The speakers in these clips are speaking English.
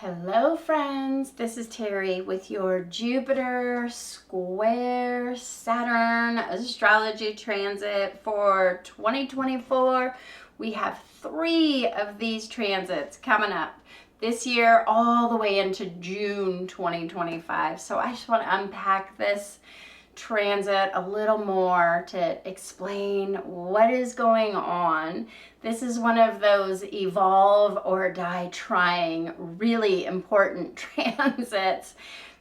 Hello friends, this is Terry with your Jupiter Square Saturn astrology transit for 2024. We have 3 of these transits coming up this year all the way into June 2025. So I just want to unpack this transit a little more to explain what is going on. This is one of those evolve or die trying, really important transits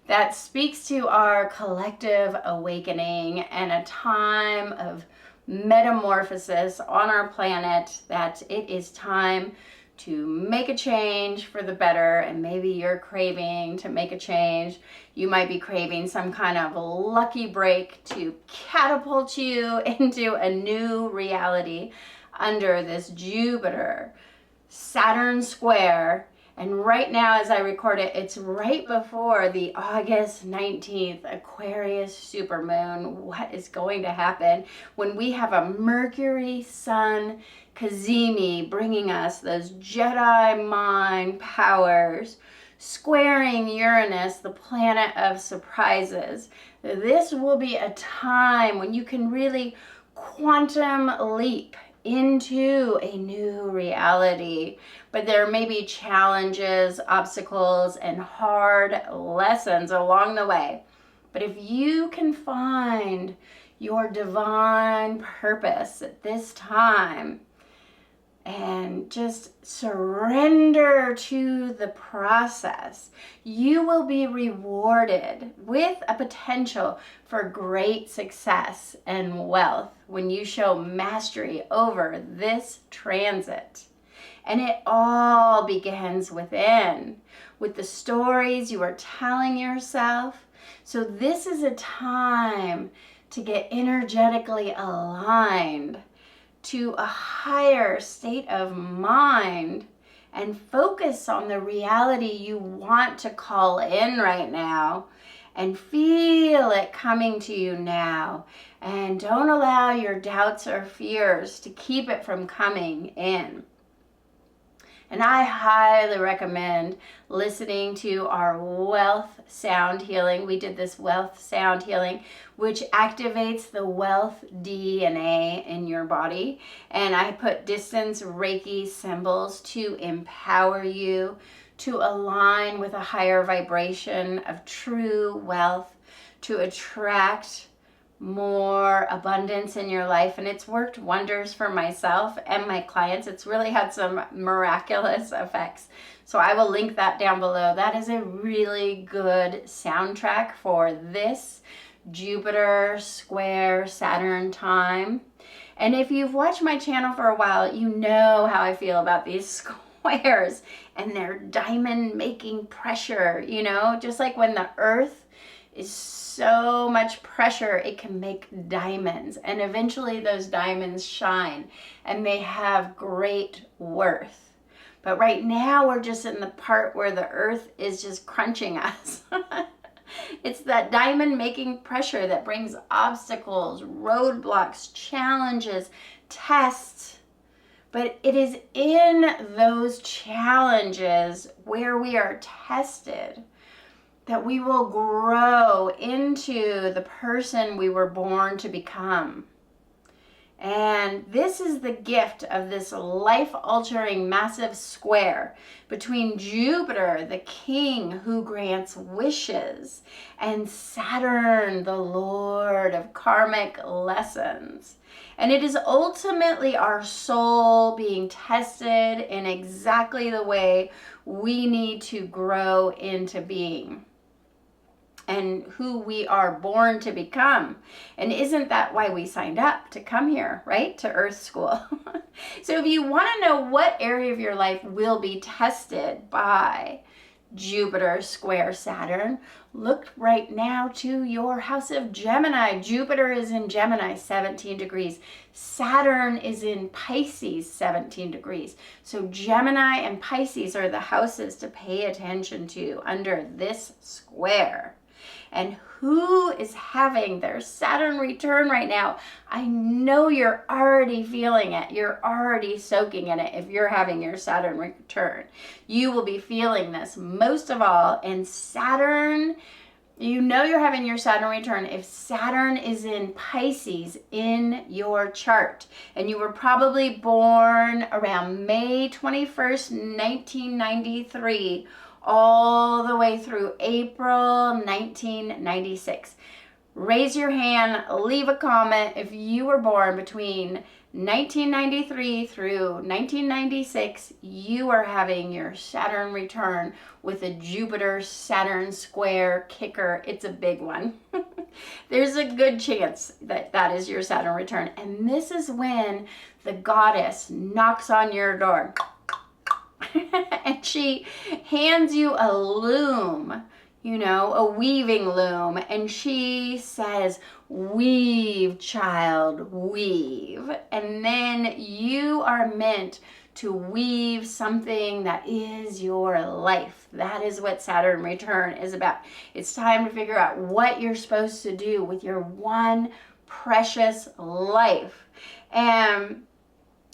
that speaks to our collective awakening and a time of metamorphosis on our planet, that it is time to make a change for the better. And maybe you're craving to make a change. You might be craving some kind of lucky break to catapult you into a new reality under this Jupiter Saturn square. And right now, as I record it, it's right before the August 19th Aquarius supermoon. What is going to happen when we have a Mercury Sun Cazimi bringing us those Jedi Mind powers, squaring Uranus, the planet of surprises? This will be a time when you can really quantum leap into a new reality. But there may be challenges, obstacles, and hard lessons along the way. But if you can find your divine purpose at this time and just surrender to the process, you will be rewarded with a potential for great success and wealth when you show mastery over this transit. And it all begins within, with the stories you are telling yourself. So this is a time to get energetically aligned to a higher state of mind and focus on the reality you want to call in right now and feel it coming to you now. And don't allow your doubts or fears to keep it from coming in. And I highly recommend listening to our wealth sound healing. We did this wealth sound healing, which activates the wealth DNA in your body. And I put Distance REIKI symbols to empower you to align with a higher vibration of true wealth, to attract more abundance in your life. And it's worked wonders for myself and my clients. It's really had some miraculous effects. So I will link that down below. That is a really good soundtrack for this Jupiter Square Saturn time. And if you've watched my channel for a while, you know how I feel about these squares and their diamond making pressure. You know, just like when the earth is so much pressure, it can make diamonds, and eventually those diamonds shine and they have great worth. But right now we're just in the part where the earth is just crunching us. It's that diamond making pressure that brings obstacles, roadblocks, challenges, tests. But it is in those challenges where we are tested that we will grow into the person we were born to become. And this is the gift of this life-altering massive square between Jupiter, the king who grants wishes, and Saturn, the lord of karmic lessons. And it is ultimately our soul being tested in exactly the way we need to grow into being and who we are born to become. And isn't that why we signed up to come here, right? To Earth School. So if you want to know what area of your life will be tested by Jupiter Square Saturn, look right now to your house of Gemini. Jupiter is in Gemini, 17 degrees. Saturn is in Pisces, 17 degrees. So Gemini and Pisces are the houses to pay attention to under this square. and who is having their Saturn return right now. I know you're already feeling it. You're already soaking in it if you're having your Saturn return. You will be feeling this most of all in Saturn. You know you're having your Saturn return if Saturn is in Pisces in your chart. And you were probably born around May 21st, 1993, all the way through April 1996. Raise your hand, leave a comment if you were born between 1993 through 1996, you are having your Saturn return with a Jupiter Saturn square kicker. It's a big one. There's a good chance that that is your Saturn return. And this is when the goddess knocks on your door and she hands you a loom, you know, a weaving loom, and she says, weave, child, weave. And then you are meant to weave something that is your life. That is what Saturn return is about. It's time to figure out what you're supposed to do with your one precious life. And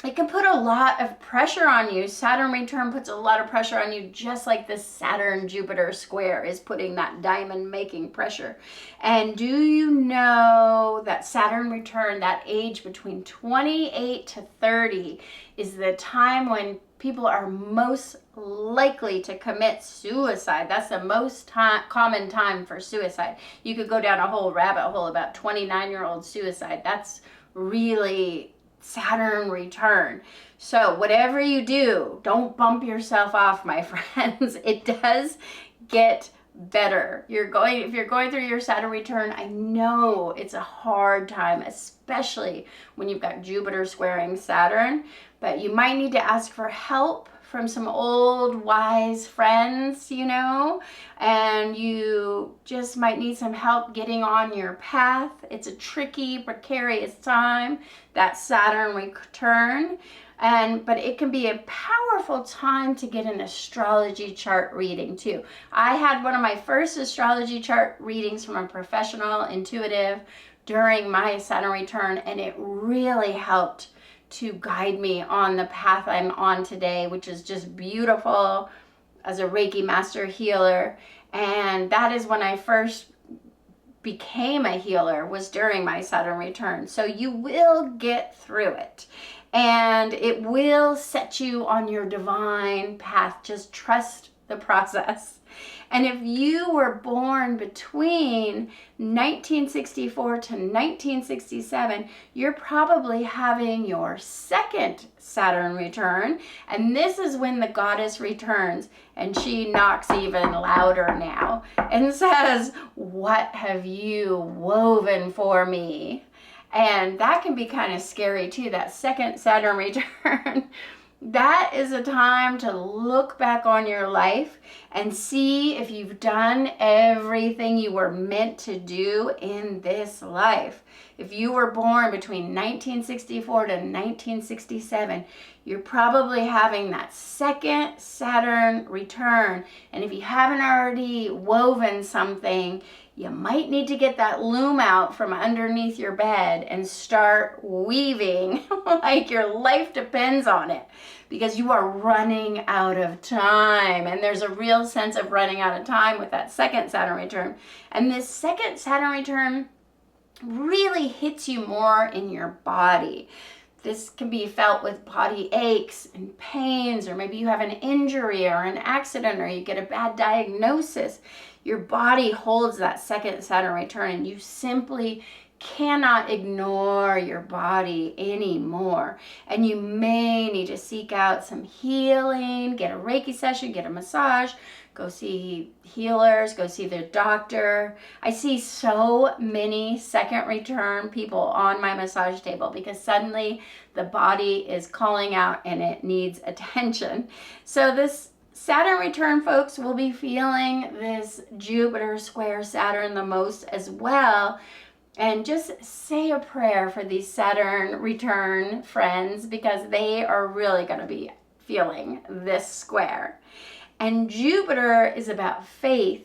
it can put a lot of pressure on you. Saturn return puts a lot of pressure on you, just like the Saturn-Jupiter square is putting that diamond-making pressure. And do you know that Saturn return, that age between 28 to 30, is the time when people are most likely to commit suicide? That's the most common time for suicide. You could go down a whole rabbit hole about 29-year-old suicide. That's really Saturn return. So whatever you do, don't bump yourself off, my friends. It does get better. If you're going through your Saturn return, I know it's a hard time, especially when you've got Jupiter squaring Saturn, but you might need to ask for help from some old wise friends, you know, and you just might need some help getting on your path. It's a tricky, precarious time, that Saturn return, but it can be a powerful time to get an astrology chart reading too. I had one of my first astrology chart readings from a professional intuitive during my Saturn return, and it really helped to guide me on the path I'm on today, which is just beautiful as a Reiki master healer. And that is when I first became a healer, was during my Saturn return. So you will get through it, and it will set you on your divine path. Just trust the process. And if you were born between 1964 to 1967, you're probably having your second Saturn return. And this is when the goddess returns, and she knocks even louder now and says, "What have you woven for me?" And that can be kind of scary too, that second Saturn return. That is a time to look back on your life and see if you've done everything you were meant to do in this life. If you were born between 1964 to 1967, you're probably having that second Saturn return. And if you haven't already woven something, you might need to get that loom out from underneath your bed and start weaving like your life depends on it, because you are running out of time. And there's a real sense of running out of time with that second Saturn return. And this second Saturn return really hits you more in your body. This can be felt with body aches and pains, or maybe you have an injury or an accident, or you get a bad diagnosis. Your body holds that second Saturn return, and you simply cannot ignore your body anymore. And you may need to seek out some healing, get a Reiki session, get a massage, go see healers, go see their doctor. I see so many second return people on my massage table because suddenly the body is calling out and it needs attention. So this Saturn return, folks, will be feeling this Jupiter square Saturn the most as well. And just say a prayer for these Saturn return friends, because they are really going to be feeling this square. And Jupiter is about faith,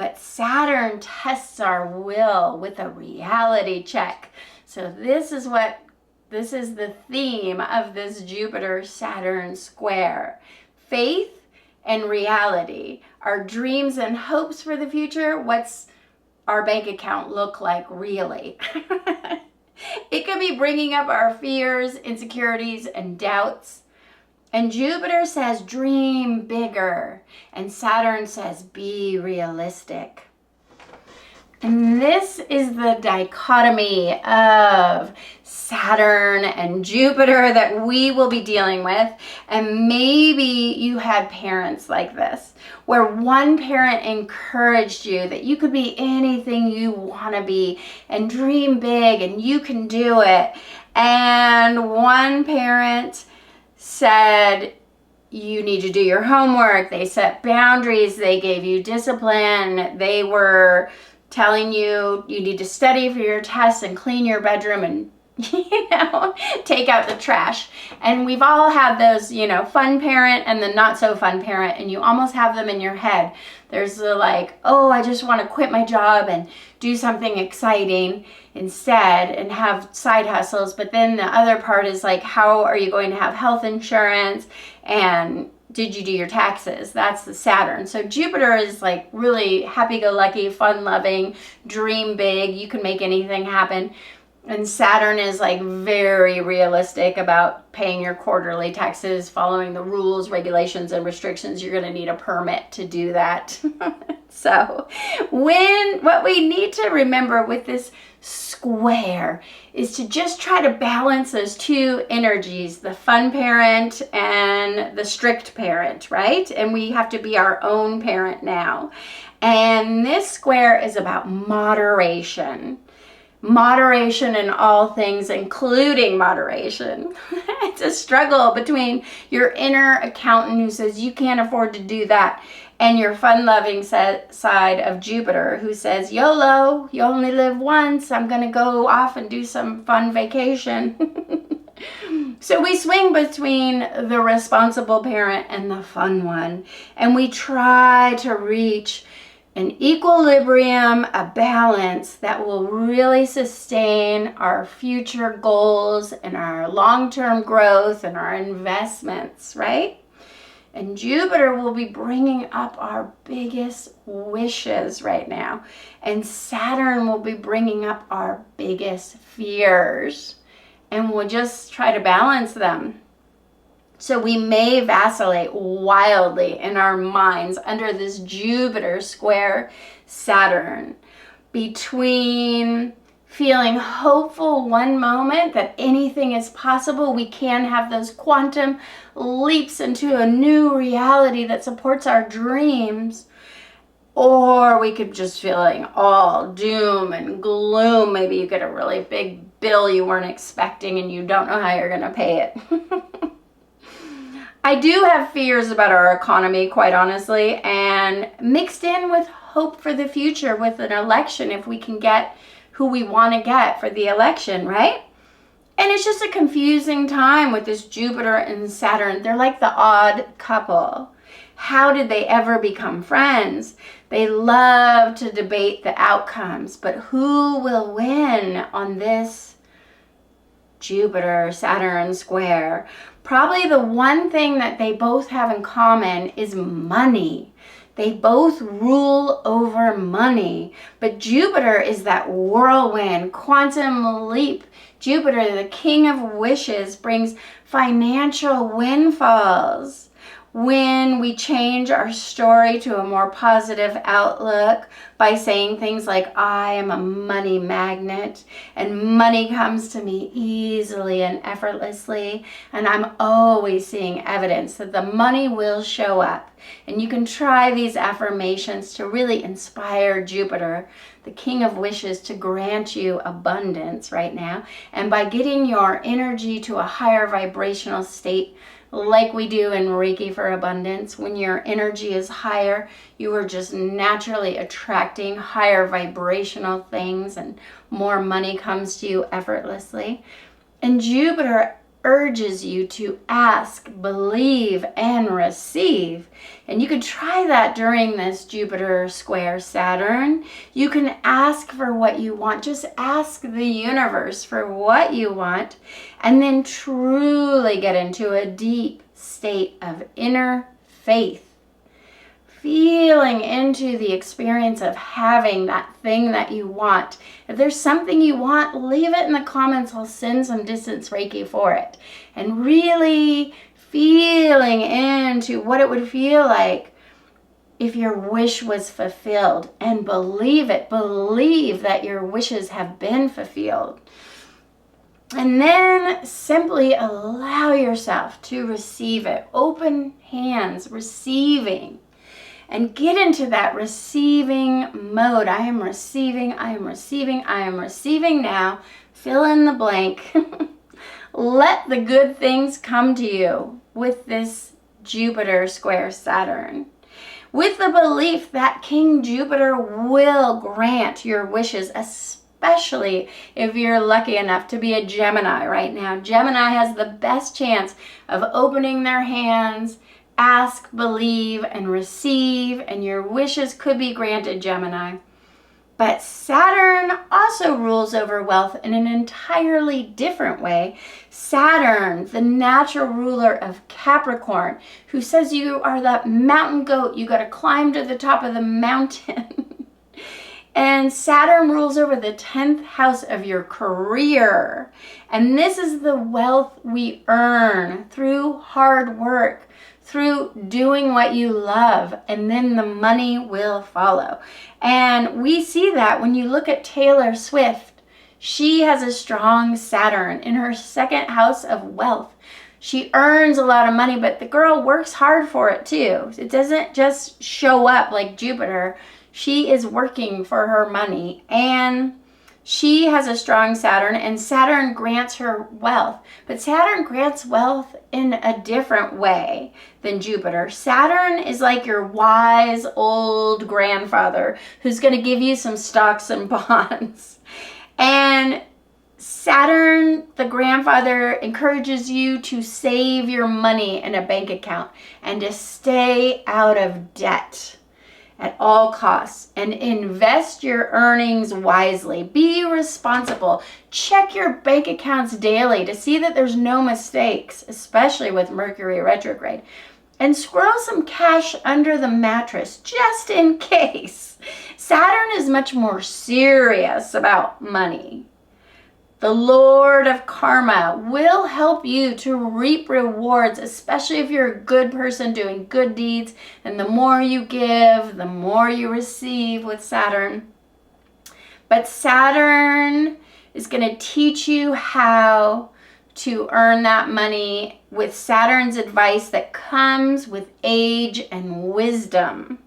but Saturn tests our will with a reality check. So this is the theme of this Jupiter-Saturn square. Faith and reality. Our dreams and hopes for the future. What's our bank account look like really? It could be bringing up our fears, insecurities, and doubts. And Jupiter says, dream bigger. And Saturn says, be realistic. And this is the dichotomy of Saturn and Jupiter that we will be dealing with. And maybe you had parents like this, where one parent encouraged you that you could be anything you want to be and dream big and you can do it. And one parent said, you need to do your homework. They set boundaries. They gave you discipline. They were telling you you need to study for your tests and clean your bedroom and, take out the trash. And we've all had those, fun parent and the not so fun parent, and you almost have them in your head. There's the like, oh, I just want to quit my job and do something exciting instead and have side hustles. But then the other part is like, how are you going to have health insurance? And did you do your taxes? That's the Saturn. So Jupiter is like really happy-go-lucky, fun-loving, dream big. You can make anything happen. And Saturn is like very realistic about paying your quarterly taxes, following the rules, regulations, and restrictions. You're going to need a permit to do that. So what we need to remember with this square is to just try to balance those two energies, the fun parent and the strict parent, right? And we have to be our own parent now. And this square is about moderation. Moderation in all things, including moderation. It's a struggle between your inner accountant who says you can't afford to do that and your fun-loving side of Jupiter who says, YOLO, you only live once. I'm going to go off and do some fun vacation. So we swing between the responsible parent and the fun one. And we try to reach an equilibrium, a balance that will really sustain our future goals and our long-term growth and our investments, right? And Jupiter will be bringing up our biggest wishes right now. And Saturn will be bringing up our biggest fears. And we'll just try to balance them. So we may vacillate wildly in our minds under this Jupiter square Saturn between feeling hopeful one moment that anything is possible. We can have those quantum leaps into a new reality that supports our dreams. Or we could just feeling all doom and gloom. Maybe you get a really big bill you weren't expecting and you don't know how you're going to pay it. I do have fears about our economy, quite honestly, and mixed in with hope for the future with an election, if we can get who we want to get for the election, right? And it's just a confusing time with this Jupiter and Saturn. They're like the odd couple. How did they ever become friends? They love to debate the outcomes, but who will win on this Jupiter-Saturn square? Probably the one thing that they both have in common is money. They both rule over money. But Jupiter is that whirlwind, quantum leap. Jupiter, the king of wishes, brings financial windfalls. When we change our story to a more positive outlook by saying things like, I am a money magnet and money comes to me easily and effortlessly, and I'm always seeing evidence that the money will show up. And you can try these affirmations to really inspire Jupiter, the king of wishes, to grant you abundance right now. And by getting your energy to a higher vibrational state, like we do in Reiki for abundance, when your energy is higher, you are just naturally attracting higher vibrational things and more money comes to you effortlessly. And Jupiter urges you to ask, believe, and receive. And you could try that during this Jupiter square Saturn. You can ask for what you want. Just ask the universe for what you want, and then truly get into a deep state of inner faith. Feeling into the experience of having that thing that you want. If there's something you want, leave it in the comments. I'll send some Distance Reiki for it. And really feeling into what it would feel like if your wish was fulfilled. And believe it. Believe that your wishes have been fulfilled. And then simply allow yourself to receive it. Open hands, receiving. And get into that receiving mode. I am receiving, I am receiving, I am receiving now. Fill in the blank. Let the good things come to you with this Jupiter square Saturn. With the belief that King Jupiter will grant your wishes, especially if you're lucky enough to be a Gemini right now. Gemini has the best chance of opening their hands. Ask, believe, and receive, and your wishes could be granted, Gemini. But Saturn also rules over wealth in an entirely different way. Saturn, the natural ruler of Capricorn, who says you are that mountain goat, you got to climb to the top of the mountain. And Saturn rules over the 10th house of your career. And this is the wealth we earn through hard work, through doing what you love, and then the money will follow. And we see that when you look at Taylor Swift. She has a strong Saturn in her 2nd house of wealth. She earns a lot of money, but the girl works hard for it too. It doesn't just show up like Jupiter. She is working for her money, and she has a strong Saturn, and Saturn grants her wealth. But Saturn grants wealth in a different way than Jupiter. Saturn is like your wise old grandfather who's going to give you some stocks and bonds. And Saturn, the grandfather, encourages you to save your money in a bank account and to stay out of debt at all costs, and invest your earnings wisely. Be responsible. Check your bank accounts daily to see that there's no mistakes, especially with Mercury retrograde. And squirrel some cash under the mattress just in case. Saturn is much more serious about money. The Lord of Karma will help you to reap rewards, especially if you're a good person doing good deeds. And the more you give, the more you receive with Saturn. But Saturn is going to teach you how to earn that money with Saturn's advice that comes with age and wisdom.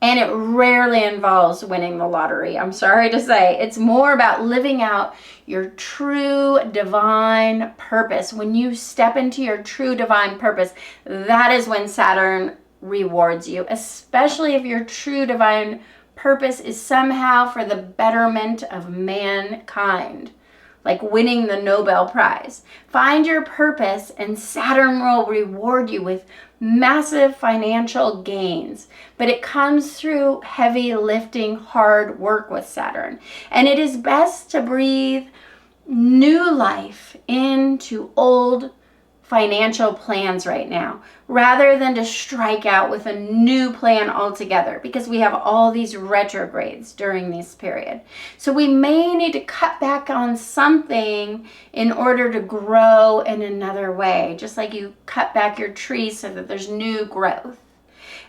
And it rarely involves winning the lottery. I'm sorry to say. It's more about living out your true divine purpose. When you step into your true divine purpose, that is when Saturn rewards you, especially if your true divine purpose is somehow for the betterment of mankind, like winning the Nobel Prize. Find your purpose, and Saturn will reward you with massive financial gains. But it comes through heavy lifting, hard work with Saturn. And it is best to breathe new life into old financial plans right now, rather than to strike out with a new plan altogether, because we have all these retrogrades during this period. So we may need to cut back on something in order to grow in another way, just like you cut back your tree so that there's new growth.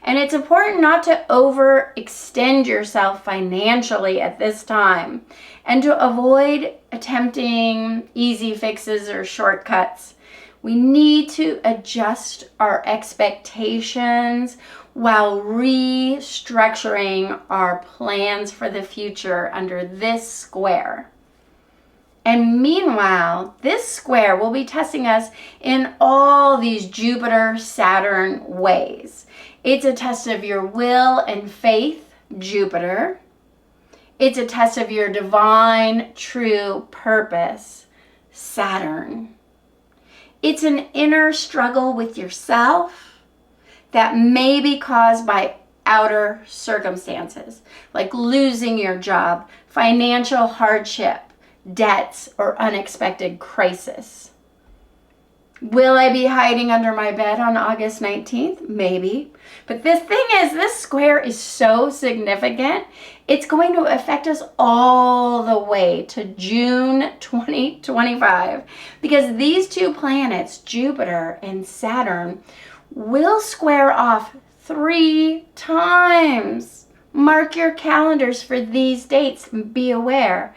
And it's important not to overextend yourself financially at this time, and to avoid attempting easy fixes or shortcuts. We need to adjust our expectations while restructuring our plans for the future under this square. And meanwhile, this square will be testing us in all these Jupiter-Saturn ways. It's a test of your will and faith, Jupiter. It's a test of your divine, true purpose, Saturn. It's an inner struggle with yourself that may be caused by outer circumstances, like losing your job, financial hardship, debts, or unexpected crisis. Will I be hiding under my bed on August 19th? Maybe. But the thing is, this square is so significant, it's going to affect us all the way to June 2025, because these two planets, Jupiter and Saturn, will square off 3 times. Mark your calendars for these dates and be aware.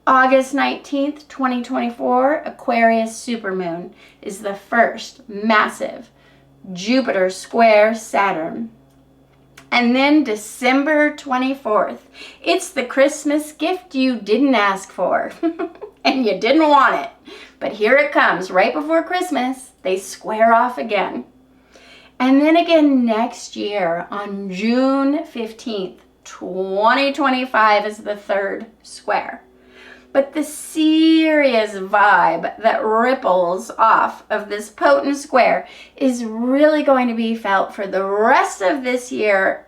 August 19th, 2024, Aquarius supermoon is the first massive Jupiter square Saturn. And then December 24th, it's the Christmas gift you didn't ask for and you didn't want it. But here it comes right before Christmas. They square off again. And then again next year on June 15th, 2025 is the third square. But the serious vibe that ripples off of this potent square is really going to be felt for the rest of this year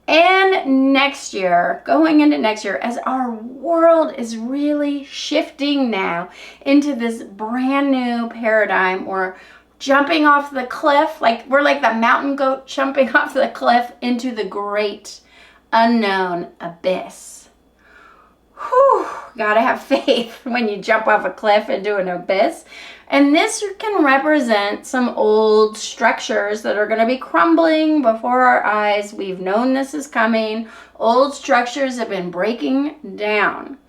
and next year, going into next year, as our world is really shifting now into this brand new paradigm. We're jumping off the cliff, like we're like the mountain goat jumping off the cliff into the great unknown abyss. Whew, gotta have faith when you jump off a cliff into an abyss. And this can represent some old structures that are going to be crumbling before our eyes. We've known this is coming. Old structures have been breaking down.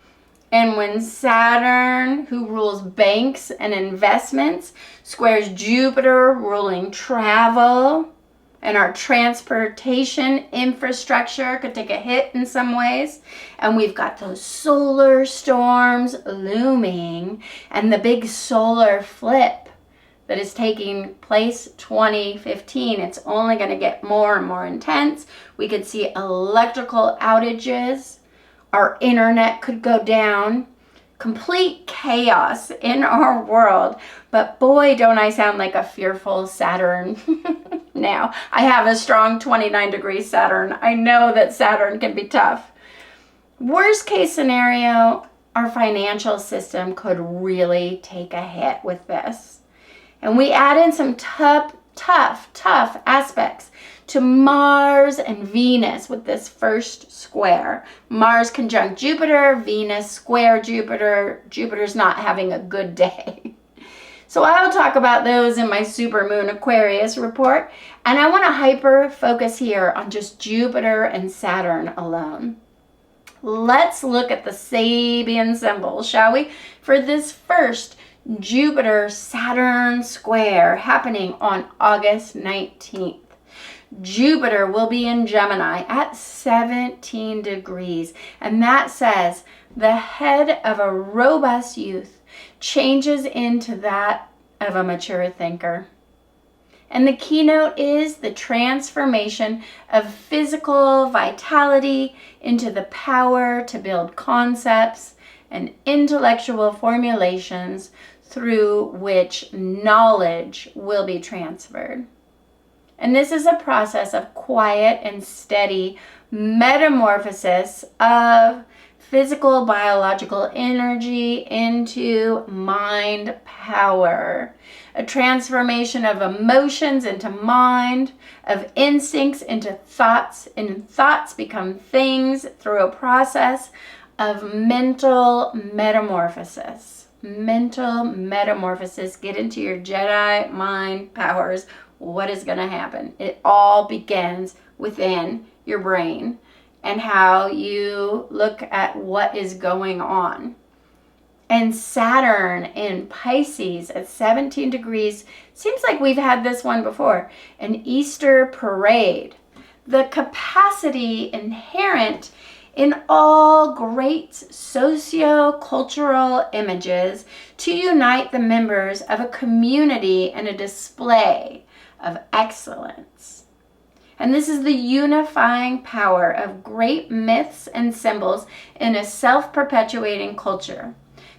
And when Saturn, who rules banks and investments, squares Jupiter, ruling travel, and our transportation infrastructure could take a hit in some ways. And we've got those solar storms looming and the big solar flip that is taking place 2015. It's only going to get more and more intense. We could see electrical outages. Our internet could go down. Complete chaos in our world. But boy, don't I sound like a fearful Saturn now. I have a strong 29-degree Saturn. I know that Saturn can be tough. Worst case scenario, our financial system could really take a hit with this. And we add in some tough aspects to Mars and Venus with this first square. Mars conjunct Jupiter, Venus square Jupiter. Jupiter's not having a good day. So I will talk about those in my Supermoon Aquarius report. And I want to hyper focus here on just Jupiter and Saturn alone. Let's look at the Sabian symbol, shall we? For this first Jupiter-Saturn square happening on August 19th. Jupiter will be in Gemini at 17 degrees. And that says the head of a robust youth changes into that of a mature thinker. And the keynote is the transformation of physical vitality into the power to build concepts and intellectual formulations through which knowledge will be transferred. And this is a process of quiet and steady metamorphosis of physical biological energy into mind power. A transformation of emotions into mind, of instincts into thoughts, and thoughts become things through a process of mental metamorphosis. Mental metamorphosis. Get into your Jedi mind powers. What is going to happen? It all begins within your brain and how you look at what is going on. And Saturn in Pisces at 17 degrees, seems like we've had this one before, an Easter parade. The capacity inherent in all great socio-cultural images to unite the members of a community in a display of excellence. And this is the unifying power of great myths and symbols in a self-perpetuating culture.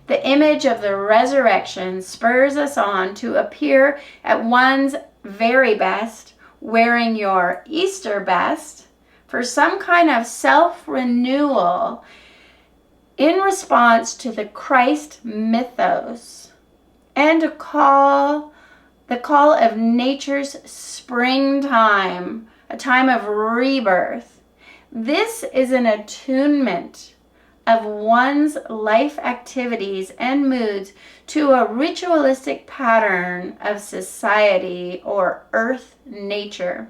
The image of the resurrection spurs us on to appear at one's very best wearing your Easter best for some kind of self-renewal in response to the Christ mythos and the call of nature's springtime, a time of rebirth. This is an attunement of one's life activities and moods to a ritualistic pattern of society or earth nature.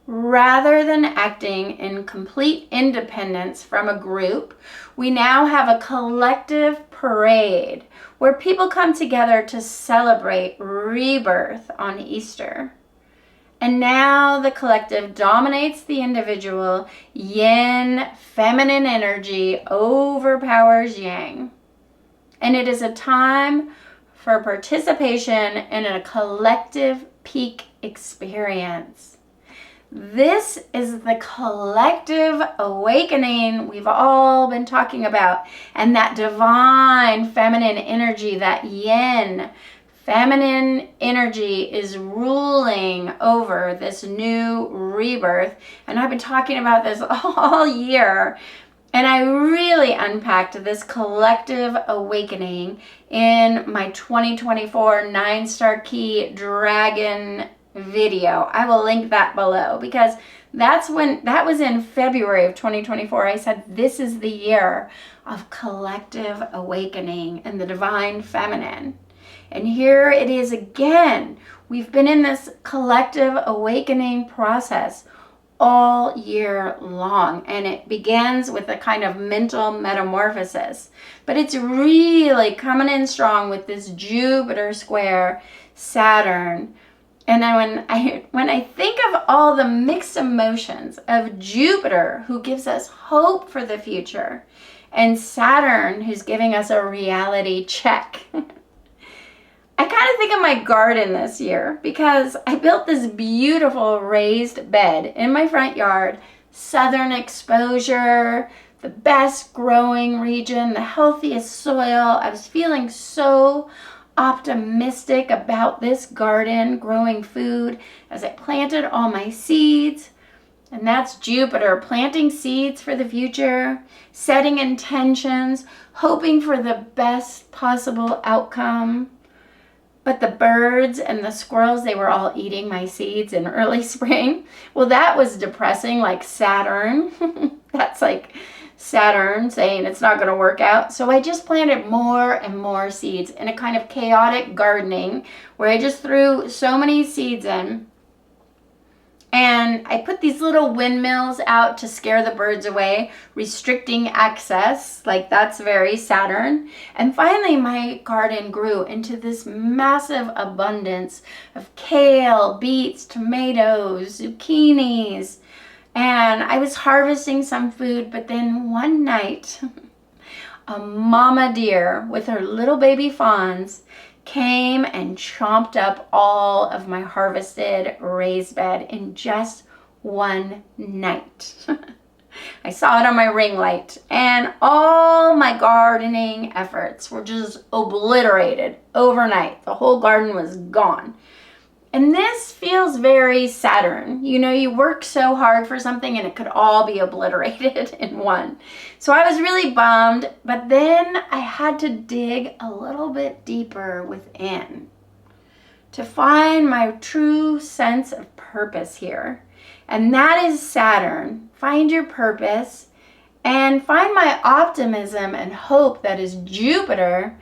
Rather than acting in complete independence from a group, we now have a collective parade where people come together to celebrate rebirth on Easter. And now the collective dominates the individual. Yin, feminine energy, overpowers yang. And it is a time for participation in a collective peak experience. This is the collective awakening we've all been talking about. And that divine feminine energy, that yin, feminine energy is ruling over this new rebirth. And I've been talking about this all year. And I really unpacked this collective awakening in my 2024 9-star key dragon video. I will link that below because that was in February of 2024. I said this is the year of collective awakening and the divine feminine. And here it is again. We've been in this collective awakening process all year long, and it begins with a kind of mental metamorphosis, but it's really coming in strong with this Jupiter Square Saturn. And when I think of all the mixed emotions of Jupiter, who gives us hope for the future, and Saturn, who's giving us a reality check, I kind of think of my garden this year because I built this beautiful raised bed in my front yard, southern exposure, the best growing region, the healthiest soil. I was feeling so optimistic about this garden growing food as I planted all my seeds. And that's Jupiter planting seeds for the future, setting intentions, hoping for the best possible outcome. But the birds and the squirrels, they were all eating my seeds in early spring. Well, that was depressing, like Saturn. That's like Saturn saying it's not going to work out. So I just planted more and more seeds in a kind of chaotic gardening where I just threw so many seeds in. And I put these little windmills out to scare the birds away, restricting access, like that's very Saturn. And finally my garden grew into this massive abundance of kale, beets, tomatoes, zucchinis. And I was harvesting some food, but then one night, a mama deer with her little baby fawns came and chomped up all of my harvested raised bed in just one night. I saw it on my ring light, and all my gardening efforts were just obliterated overnight. The whole garden was gone. And this feels very Saturn. You know, you work so hard for something and it could all be obliterated in one. So I was really bummed, but then I had to dig a little bit deeper within to find my true sense of purpose here. And that is Saturn. Find your purpose and find my optimism and hope, that is Jupiter.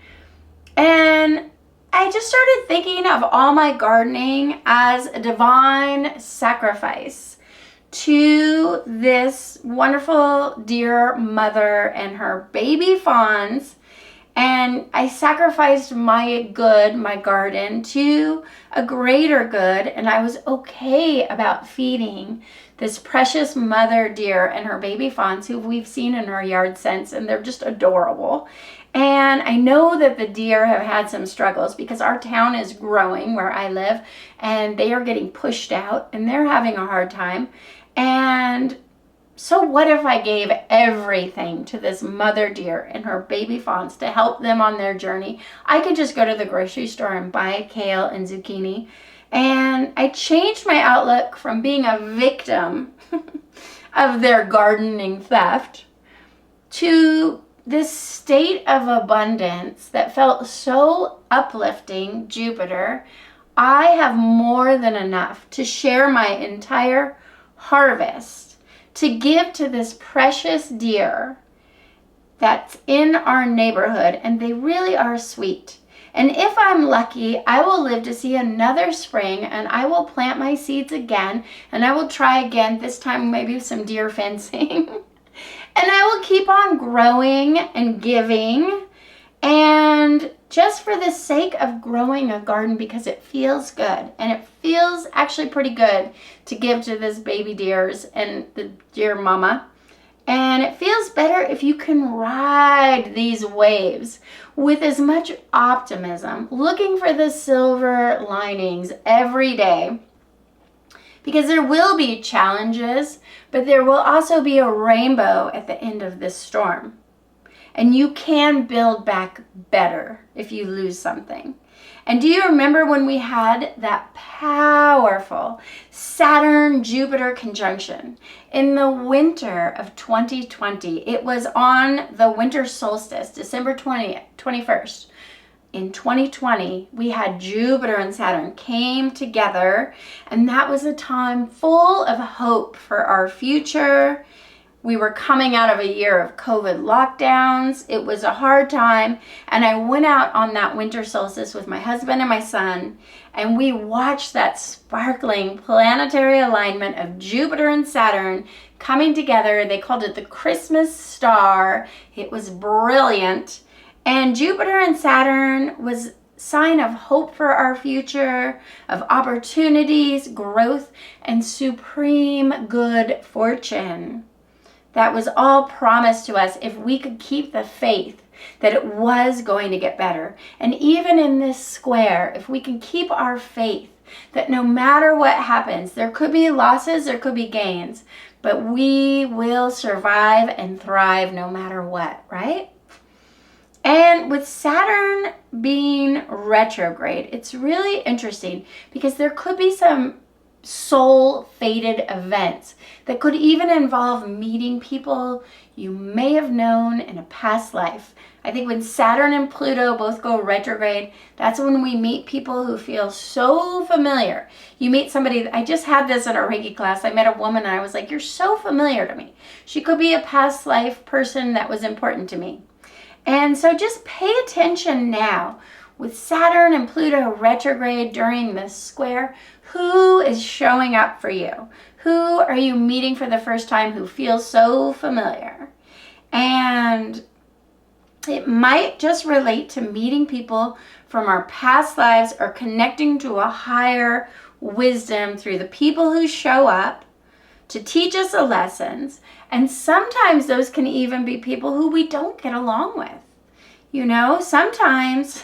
And I just started thinking of all my gardening as a divine sacrifice to this wonderful dear mother and her baby fawns. And I sacrificed my good, my garden, to a greater good. And I was okay about feeding this precious mother deer and her baby fawns, who we've seen in our yard since, and they're just adorable. And I know that the deer have had some struggles because our town is growing where I live, and they are getting pushed out and they're having a hard time. And so what if I gave everything to this mother deer and her baby fawns to help them on their journey? I could just go to the grocery store and buy kale and zucchini And I changed my outlook from being a victim of their gardening theft to this state of abundance that felt so uplifting. Jupiter, I have more than enough to share my entire harvest, to give to this precious deer that's in our neighborhood, and they really are sweet. And if I'm lucky, I will live to see another spring, and I will plant my seeds again, and I will try again, this time maybe with some deer fencing. And I will keep on growing and giving, and just for the sake of growing a garden, because it feels good, and it feels actually pretty good to give to this baby deers and the deer mama. And it feels better if you can ride these waves with as much optimism, looking for the silver linings every day. Because there will be challenges, but there will also be a rainbow at the end of this storm. And you can build back better if you lose something. And do you remember when we had that powerful Saturn-Jupiter conjunction in the winter of 2020? It was on the winter solstice, December 21st. In 2020, we had Jupiter and Saturn came together, and that was a time full of hope for our future. We were coming out of a year of COVID lockdowns. It was a hard time, and I went out on that winter solstice with my husband and my son, and we watched that sparkling planetary alignment of Jupiter and Saturn coming together. They called it the Christmas star. It was brilliant. And Jupiter and Saturn was sign of hope for our future, of opportunities, growth, and supreme good fortune. That was all promised to us if we could keep the faith that it was going to get better. And even in this square, if we can keep our faith that no matter what happens, there could be losses, there could be gains, but we will survive and thrive no matter what, right? And with Saturn being retrograde, it's really interesting because there could be some soul-fated events that could even involve meeting people you may have known in a past life. I think when Saturn and Pluto both go retrograde, that's when we meet people who feel so familiar. You meet somebody, I just had this in a Reiki class. I met a woman and I was like, you're so familiar to me. She could be a past life person that was important to me. And so just pay attention now with Saturn and Pluto retrograde during this square. Who is showing up for you? Who are you meeting for the first time who feels so familiar? And it might just relate to meeting people from our past lives or connecting to a higher wisdom through the people who show up to teach us the lessons. And sometimes those can even be people who we don't get along with. You know, sometimes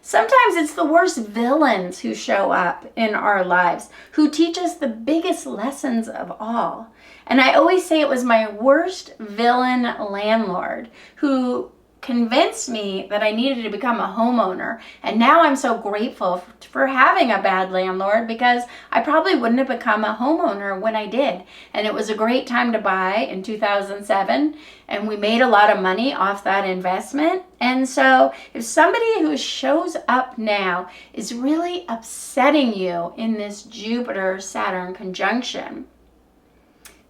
it's the worst villains who show up in our lives, who teach us the biggest lessons of all. And I always say it was my worst villain landlord who convinced me that I needed to become a homeowner. And now I'm so grateful for having a bad landlord, because I probably wouldn't have become a homeowner when I did. And it was a great time to buy in 2007. And we made a lot of money off that investment. And so if somebody who shows up now is really upsetting you in this Jupiter-Saturn conjunction,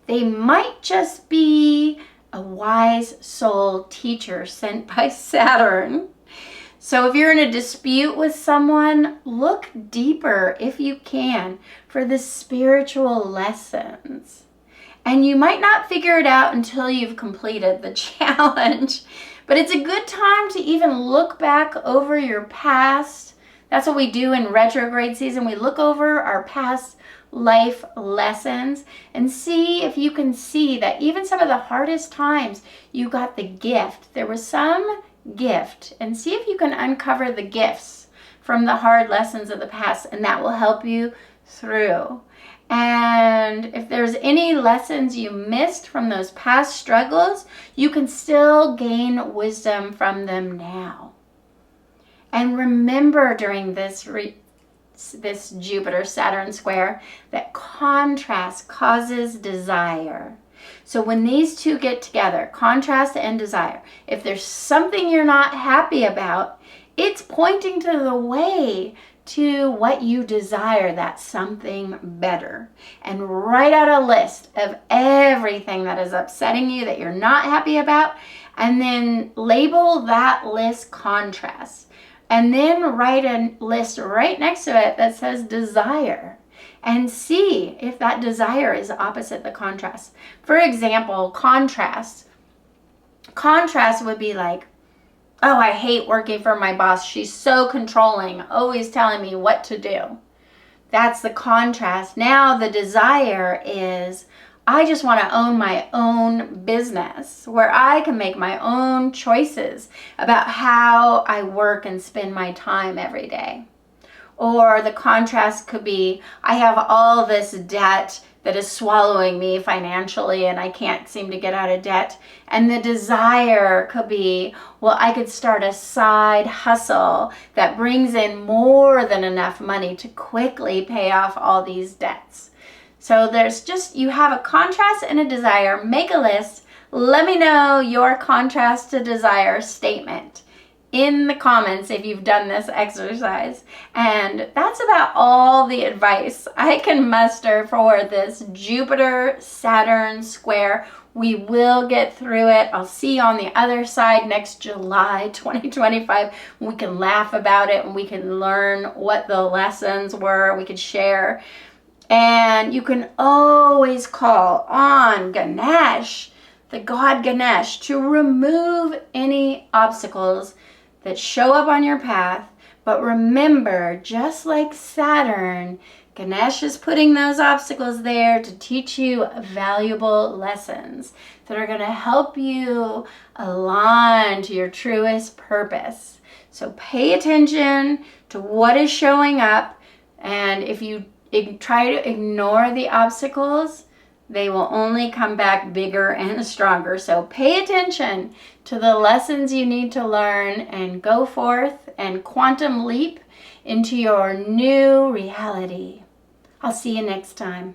they might just be a wise soul teacher sent by Saturn. So if you're in a dispute with someone, look deeper if you can for the spiritual lessons. And you might not figure it out until you've completed the challenge, but it's a good time to even look back over your past. That's what we do in retrograde season. We look over our past life lessons and see if you can see that even some of the hardest times you got the gift. There was some gift, and see if you can uncover the gifts from the hard lessons of the past, and that will help you through. And if there's any lessons you missed from those past struggles, you can still gain wisdom from them now. And remember during this this Jupiter Saturn square, that contrast causes desire. So when these two get together, contrast and desire, if there's something you're not happy about, it's pointing to the way to what you desire, that something better. And write out a list of everything that is upsetting you, that you're not happy about, and then label that list contrast. And then write a list right next to it that says desire. And see if that desire is opposite the contrast. For example, contrast. Contrast would be like, oh, I hate working for my boss. She's so controlling, always telling me what to do. That's the contrast. Now the desire is, I just want to own my own business where I can make my own choices about how I work and spend my time every day. Or the contrast could be, I have all this debt that is swallowing me financially and I can't seem to get out of debt. And the desire could be, well, I could start a side hustle that brings in more than enough money to quickly pay off all these debts. So there's just, you have a contrast and a desire. Make a list. Let me know your contrast to desire statement in the comments if you've done this exercise. And that's about all the advice I can muster for this Jupiter Saturn square. We will get through it. I'll see you on the other side next July 2025. We can laugh about it and we can learn what the lessons were. We could share. And you can always call on Ganesh, the god Ganesh, to remove any obstacles that show up on your path. But remember, just like Saturn, Ganesh is putting those obstacles there to teach you valuable lessons that are going to help you align to your truest purpose. So pay attention to what is showing up, and if you try to ignore the obstacles, they will only come back bigger and stronger. So pay attention to the lessons you need to learn and go forth and quantum leap into your new reality. I'll see you next time.